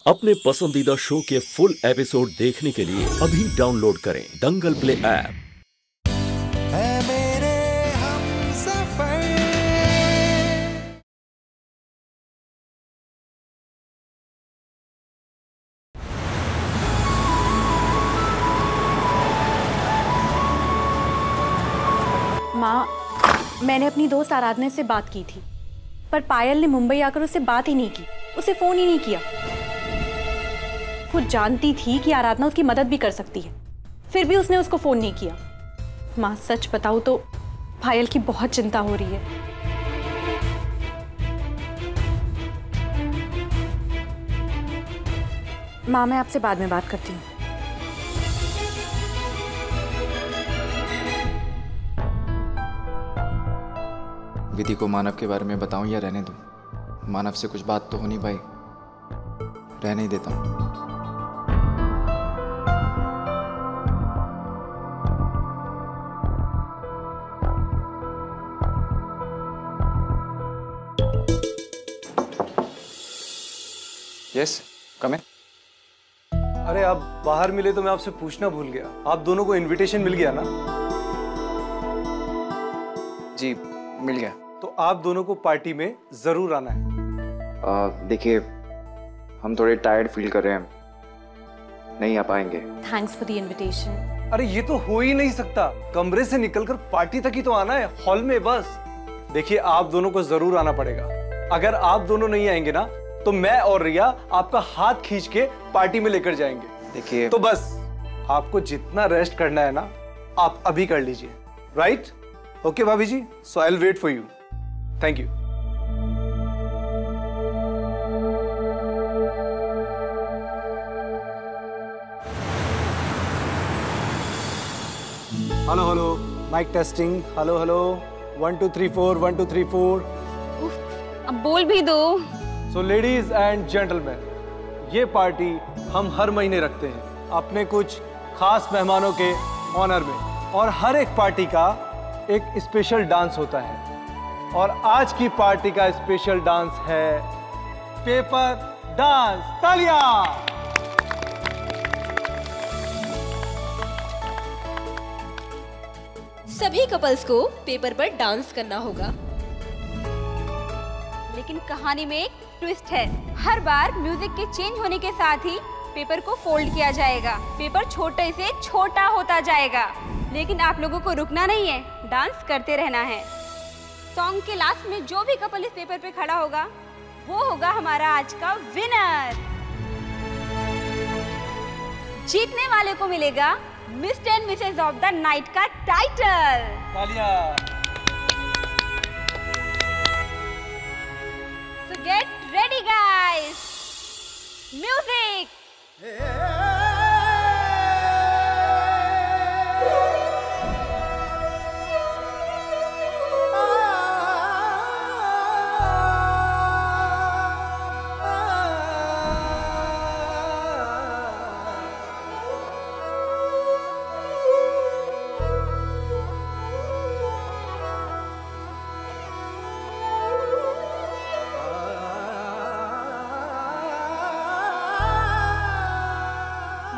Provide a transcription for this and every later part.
अपने पसंदीदा शो के फुल एपिसोड देखने के लिए अभी डाउनलोड करें दंगल प्ले ऐप। है मेरे हमसफर। माँ, मैंने अपनी दोस्त आराधना से बात की थी, पर पायल ने मुंबई आकर उससे बात ही नहीं की, उसे फोन ही नहीं किया। वो जानती थी कि आराधना उसकी मदद भी कर सकती है, फिर भी उसने उसको फोन नहीं किया। माँ, सच बताऊं तो पायल की बहुत चिंता हो रही है। माँ, मैं आपसे बाद में बात करती हूँ। विधि को मानव के बारे में बताऊं या रहने दूं? मानव से कुछ बात तो हो नहीं पाई, रहने ही देता हूं। यस, कम इन। अरे आप बाहर मिले तो मैं आपसे पूछना भूल गया, आप दोनों को इनविटेशन मिल गया ना? जी मिल गया। तो आप दोनों को पार्टी में जरूर आना है। देखिए, हम थोड़े टायर्ड फील कर रहे हैं, नहीं आ पाएंगे। Thanks for the invitation. अरे ये तो हो ही नहीं सकता, कमरे से निकलकर पार्टी तक ही तो आना है, हॉल में बस। देखिए, आप दोनों को जरूर आना पड़ेगा। अगर आप दोनों नहीं आएंगे ना तो मैं और रिया आपका हाथ खींच के पार्टी में लेकर जाएंगे। देखिए, तो बस आपको जितना रेस्ट करना है ना आप अभी कर लीजिए, राइट? ओके भाभी जी, so I will wait for you. Thank you. Hello hello, mic testing. Hello hello, 1 2 3 4 1 2 3 4। अब बोल भी दो। सो लेडीज एंड जेंटलमैन, ये पार्टी हम हर महीने रखते हैं अपने कुछ खास मेहमानों के ऑनर में, और हर एक पार्टी का एक स्पेशल डांस होता है। और आज की पार्टी का स्पेशल डांस है पेपर डांस। तालियां! सभी कपल्स को पेपर पर डांस करना होगा, लेकिन कहानी में एक ट्विस्ट है। हर बार म्यूजिक के चेंज होने के साथ ही पेपर को फोल्ड किया जाएगा। पेपर छोटे से छोटा होता जाएगा, लेकिन आप लोगों को रुकना नहीं है, डांस करते रहना है। सॉन्ग के लास्ट में जो भी कपल इस पेपर पे खड़ा होगा वो होगा हमारा आज का विनर। जीतने वाले को मिलेगा mister and Mrs of the night का टाइटल। तालियां! So get ready guys, music!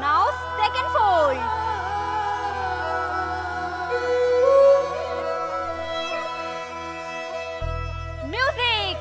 Now second fold. Music.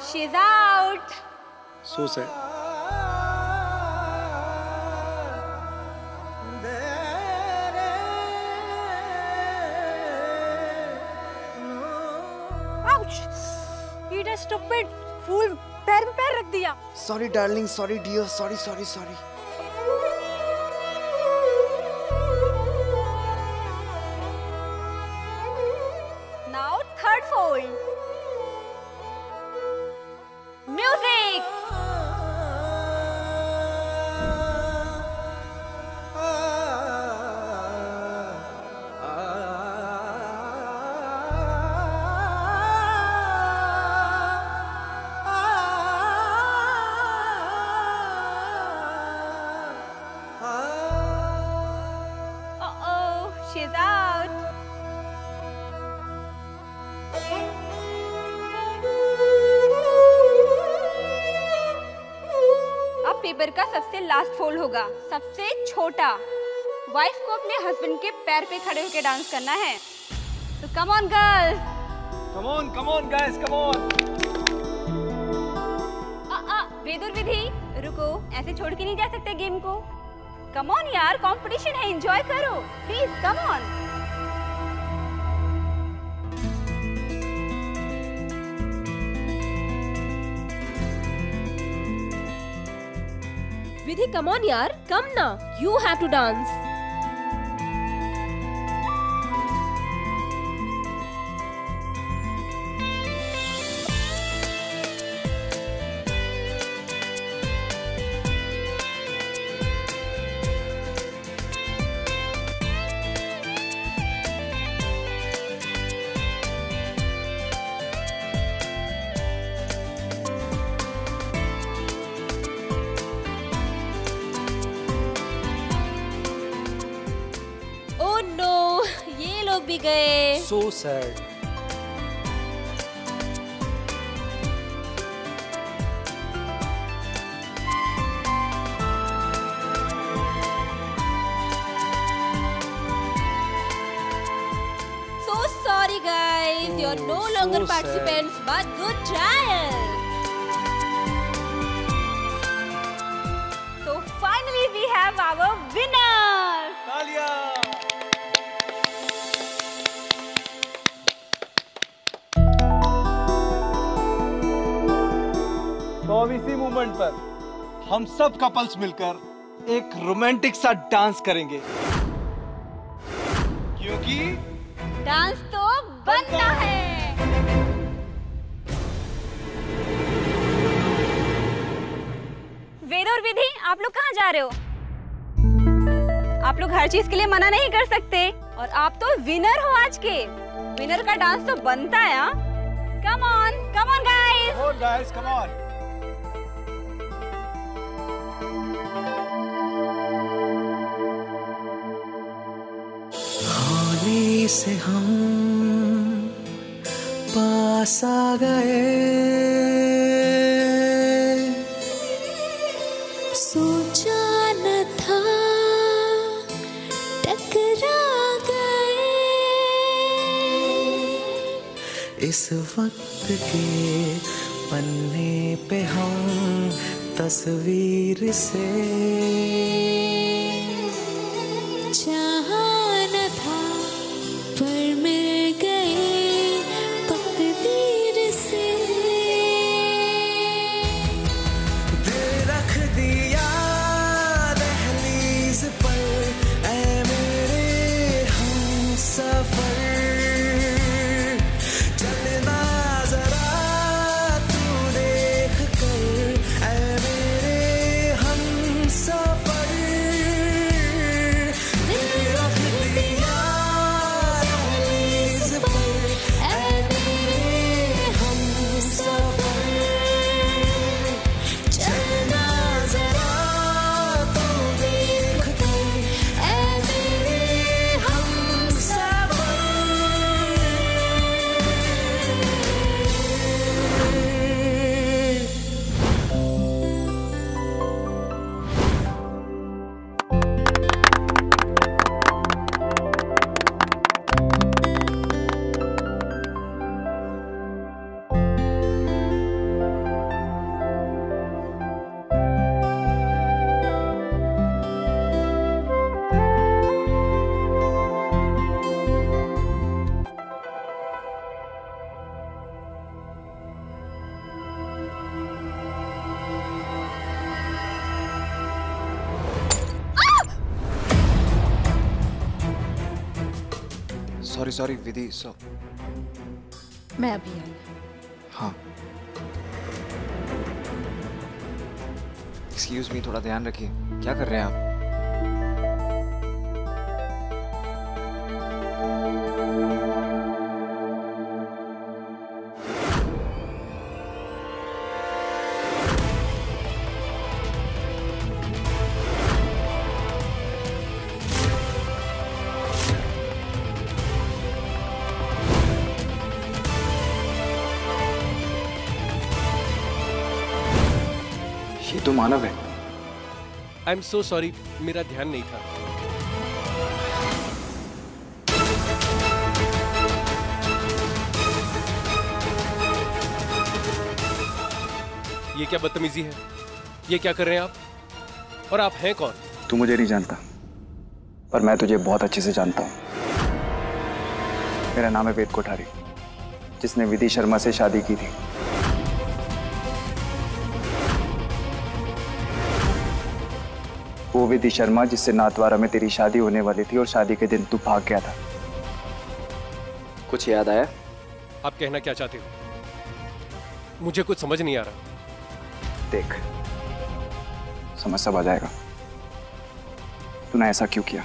She's out. So sad. Ouch! It is stupid. Fool पैर में पैर रख दिया। Sorry darling, sorry dear, sorry sorry sorry. Now third fold. Music. She is out. अब paper का सबसे last fold होगा, सबसे छोटा। वाइफ को अपने हस्बैंड के पैर पे खड़े होकर डांस करना है। तो come on girls, come on guys, come on. वेदुर विधि, रुको, ऐसे छोड़ के नहीं जा सकते गेम को। कम ऑन यार, कंपटीशन है, एंजॉय करो please, come on. Vidhi come on यार, कम ना, यू हैव टू डांस। भी गए। So sad. So sorry guys, you're no longer participants, but good trial. So finally we have our winner. तालियां। तो अब इसी मोमेंट पर हम सब कपल्स मिलकर एक रोमांटिक सा डांस करेंगे, क्योंकि डांस तो बनना है। वेद और विधि, आप लोग कहाँ जा रहे हो? आप लोग हर चीज के लिए मना नहीं कर सकते, और आप तो विनर हो आज के। विनर का डांस तो बनता है। कम on guys. Come on guys, come on. होने से हम पास आ गए, सोचा न था टकरा गए, इस वक्त के पन्ने पे हम तस्वीर से चाहा न था पर मिल गए तकदीर से। दिल रख दिया दहलीज पर, ऐ मेरे हमसफर, चलना जरा तू देख कर, ऐ मेरे हमसफर। सॉरी विधि। मैं अभी आई। हाँ, एक्सक्यूज मी, थोड़ा ध्यान रखिए। क्या कर रहे हैं आप? तो मानव है। आई एम सो सॉरी, मेरा ध्यान नहीं था। ये क्या बदतमीजी है? ये क्या कर रहे हैं आप? और आप हैं कौन? तू मुझे नहीं जानता, पर मैं तुझे बहुत अच्छे से जानता हूँ। मेरा नाम है वेद कोठारी, जिसने विधि शर्मा से शादी की थी। वो विधि शर्मा जिससे नाथद्वारा में तेरी शादी होने वाली थी और शादी के दिन तू भाग गया था। कुछ याद आया? आप कहना क्या चाहते हो? मुझे कुछ समझ नहीं आ रहा। देख, समझ सब आ जाएगा। तूने ऐसा क्यों किया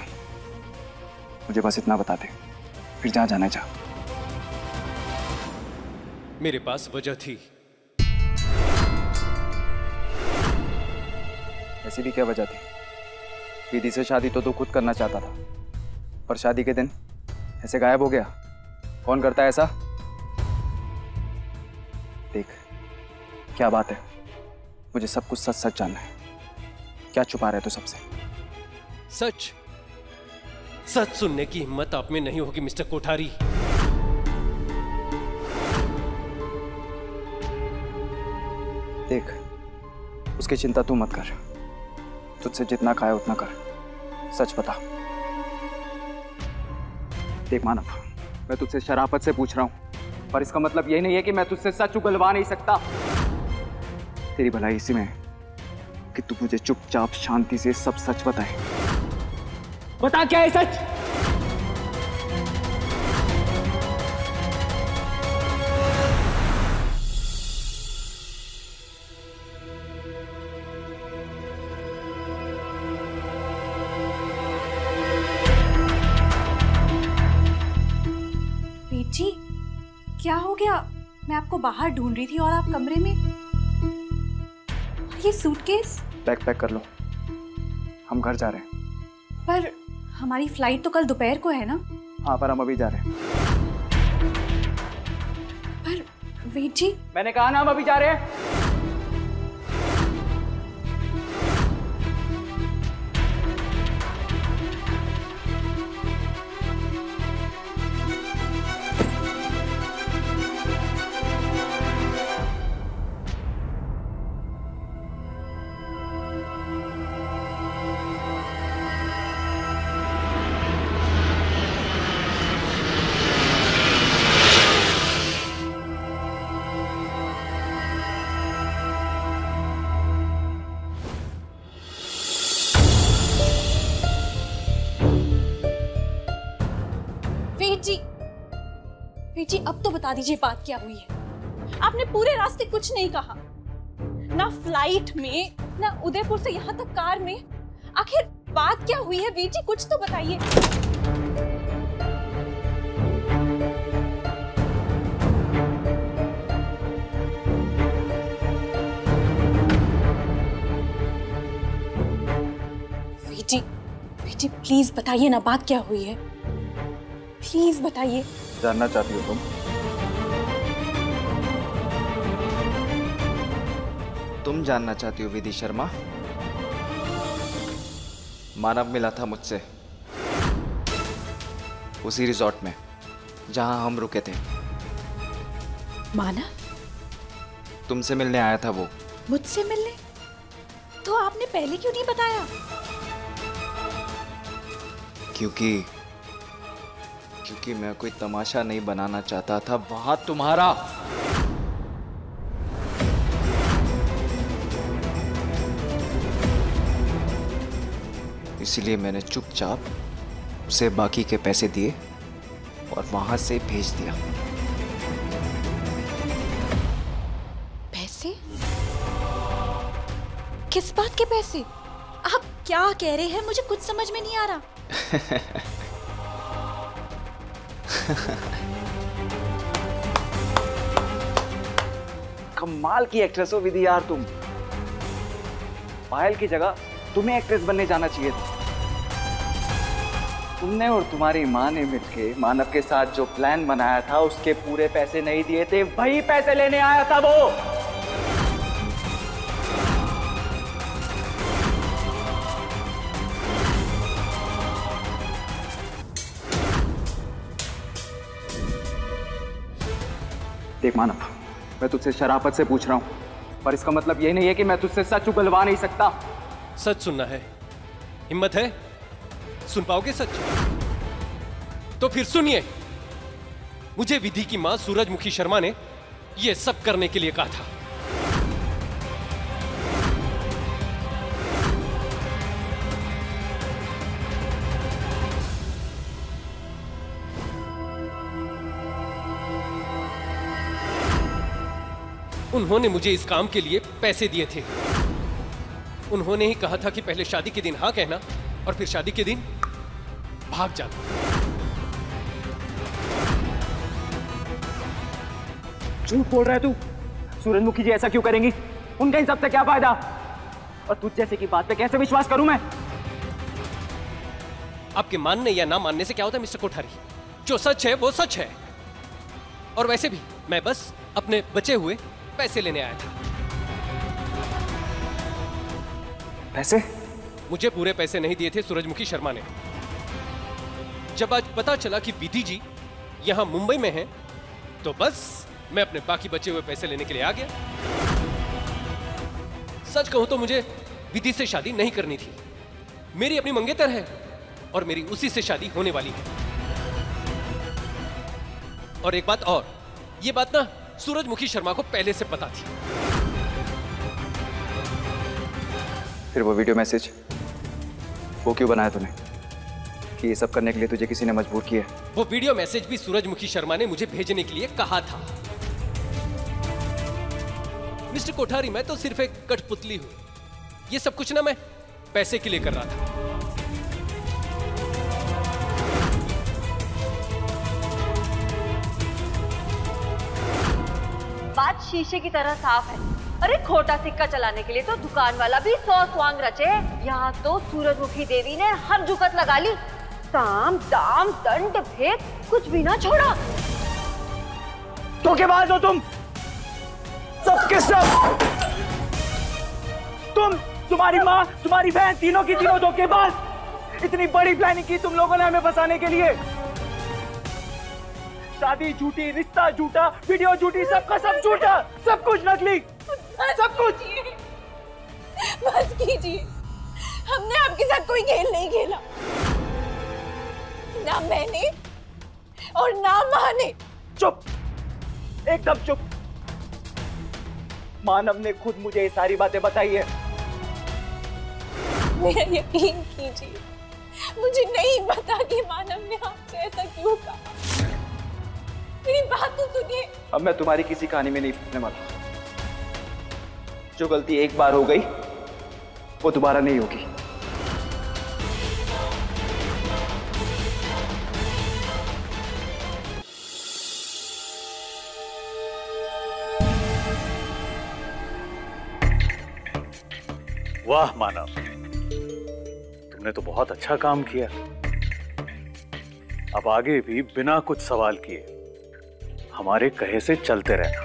मुझे बस इतना बता दे, फिर जहां जाना जा। मेरे पास वजह थी। ऐसी भी क्या वजह थी? विधि से शादी तो तू खुद करना चाहता था, पर शादी के दिन ऐसे गायब हो गया। कौन करता है ऐसा? देख, क्या बात है, मुझे सब कुछ सच सच जानना है। क्या छुपा रहे तू सबसे? सच सच सुनने की हिम्मत आप में नहीं होगी मिस्टर कोठारी। देख, उसकी चिंता तू मत कर। तुझसे जितना कहा है उतना कर, सच बता। देख मानव, मैं तुझसे शराफत से पूछ रहा हूं, पर इसका मतलब यही नहीं है कि मैं तुझसे सच उगलवा नहीं सकता। तेरी भलाई इसी में है कि तू मुझे चुपचाप शांति से सब सच बताए। बता क्या है सच? वेद जी, क्या हो गया? मैं आपको बाहर ढूंढ रही थी और आप कमरे में। ये सूटकेस? बैग पैक कर लो, हम घर जा रहे हैं। पर हमारी फ्लाइट तो कल दोपहर को है ना? हाँ, पर हम अभी जा रहे हैं। पर वेद जी, मैंने कहा ना हम अभी जा रहे हैं। वेद जी, अब तो बता दीजिए बात क्या हुई है। आपने पूरे रास्ते कुछ नहीं कहा, ना फ्लाइट में, ना उदयपुर से यहाँ तक कार में। आखिर बात क्या हुई है वेद जी, कुछ तो बताइए। वेद जी प्लीज बताइए ना, बात क्या हुई है, प्लीज बताइए। जानना चाहती हो तुम? तुम जानना चाहती हो विधि शर्मा? मानव मिला था मुझसे उसी रिजॉर्ट में जहां हम रुके थे। मानव? तुमसे मिलने आया था वो। मुझसे मिलने? तो आपने पहले क्यों नहीं बताया? क्योंकि मैं कोई तमाशा नहीं बनाना चाहता था वहां तुम्हारा। इसलिए मैंने चुपचाप उसे बाकी के पैसे दिए और वहां से भेज दिया। पैसे? किस बात के पैसे? आप क्या कह रहे हैं? मुझे कुछ समझ में नहीं आ रहा। कमाल की एक्ट्रेस हो विधि यार तुम। पायल की जगह तुम्हें एक्ट्रेस बनने जाना चाहिए था। तुमने और तुम्हारी माँ ने मिलके मानव के साथ जो प्लान बनाया था उसके पूरे पैसे नहीं दिए थे, वही पैसे लेने आया था वो। देख मानव, मैं तुझसे शराफत से पूछ रहा हूं, पर इसका मतलब ये नहीं है कि मैं तुझसे सच उगलवा नहीं सकता। सच सुनना है? हिम्मत है? सुन पाओगे सच? तो फिर सुनिए। मुझे विधि की मां सूरजमुखी शर्मा ने यह सब करने के लिए कहा था। उन्होंने मुझे इस काम के लिए पैसे दिए थे। उन्होंने ही कहा था कि पहले शादी के दिन हाँ कहना और फिर शादी के दिन भाग जाना। झूठ बोल रहा है तू। सूरजमुखी जी ऐसा क्यों करेंगी? उनका इन सब से क्या फायदा? और तुझ जैसे की बात पे कैसे विश्वास करूं मैं? आपके मानने या ना मानने से क्या होता है मिस्टर कोठारी? जो सच है वो सच है। और वैसे भी मैं बस अपने बचे हुए पैसे लेने आया था। पैसे? मुझे पूरे पैसे नहीं दिए थे सूरजमुखी शर्मा ने। जब आज पता चला कि विधि जी यहां मुंबई में हैं, तो बस मैं अपने बाकी बचे हुए पैसे लेने के लिए आ गया। सच कहूं तो मुझे विधि से शादी नहीं करनी थी। मेरी अपनी मंगेतर है और मेरी उसी से शादी होने वाली है। और एक बात और, ये बात ना सूरजमुखी शर्मा को पहले से पता थी। फिर वो वीडियो मैसेज वो क्यों बनाया तूने? कि ये सब करने के लिए तुझे किसी ने मजबूर किया? वो वीडियो मैसेज भी सूरजमुखी शर्मा ने मुझे भेजने के लिए कहा था। मिस्टर कोठारी, मैं तो सिर्फ एक कठपुतली हूं। ये सब कुछ ना मैं पैसे के लिए कर रहा था। बात शीशे की तरह साफ है। अरे खोटा सिक्का चलाने के लिए तो दुकान वाला भी 100 स्वांग रचे। यहाँ तो सूरजमुखी देवी ने हर जुगत लगा ली। साम दाम दंड भेद कुछ भी ना छोड़ा। धोखेबाज हो तुम सबके सब। तुम्हारी माँ, तुम्हारी बहन, तीनों की तीनों धोखेबाज। इतनी बड़ी प्लानिंग की तुम लोगों ने हमें फंसाने के लिए। शादी झूठी, रिश्ता झूठा, वीडियो झूठी, सबका सब झूठा, सब कुछ नकली, सब कुछ। बस कीजिए, हमने आपके साथ कोई खेल नहीं खेला। ना मैंने और ना माँ ने। चुप, एकदम चुप। मानव ने खुद मुझे ये सारी बातें बताई है। मेरा यकीन कीजिए, मुझे नहीं पता कि मानव ने आपसे ऐसा क्यों कहा। मेरी बात तो सुनिए। अब मैं तुम्हारी किसी कहानी में नहीं फंसने वाला। जो गलती एक बार हो गई वो दोबारा नहीं होगी। वाह मानव, तुमने तो बहुत अच्छा काम किया। अब आगे भी बिना कुछ सवाल किए हमारे कहे से चलते रहना,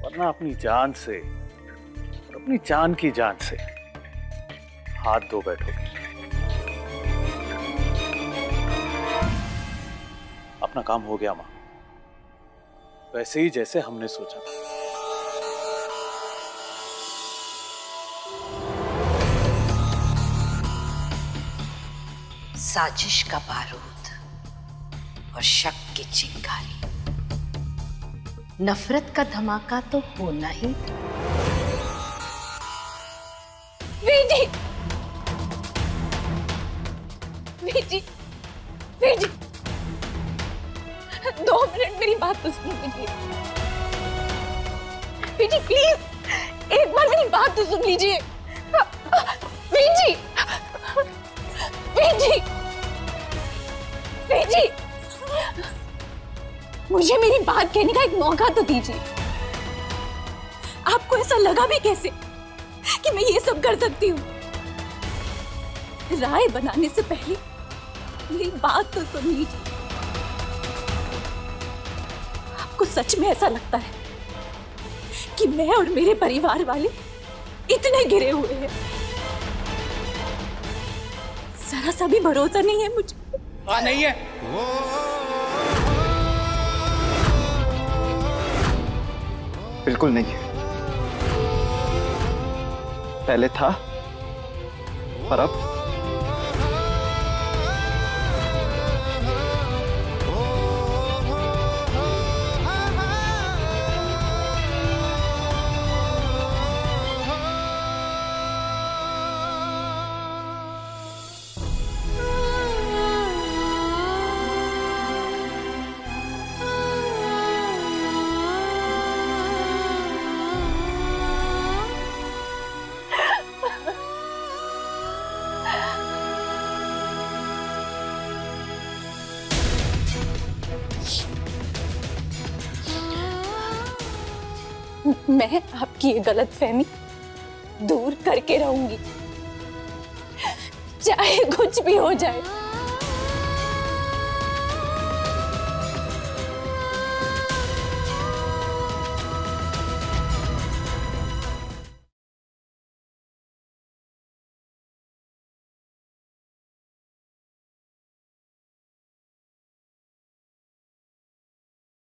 वरना अपनी जान से और अपनी जान की जान से हाथ धो बैठोगे। अपना काम हो गया मां, वैसे ही जैसे हमने सोचा था। साजिश का बारूद और शक की चिंगारी, नफरत का धमाका तो होना ही। बेटी, बेटी, बेटी, 2 मिनट मेरी बात तो सुन लीजिए। बेटी प्लीज एक बार मेरी बात तो सुन लीजिए। बेटी, बेटी, बेटी, मुझे मेरी बात कहने का एक मौका तो दीजिए। आपको ऐसा लगा भी कैसे कि मैं ये सब कर सकती हूँ? राय बनाने से पहले मेरी बात तो सुन लीजिए। आपको सच में ऐसा लगता है कि मैं और मेरे परिवार वाले इतने गिरे हुए हैं? जरा सा भी भरोसा नहीं है मुझे। नहीं है। बिल्कुल नहीं। पहले था और अब मैं आपकी ये गलतफहमी दूर करके रहूंगी, चाहे कुछ भी हो जाए।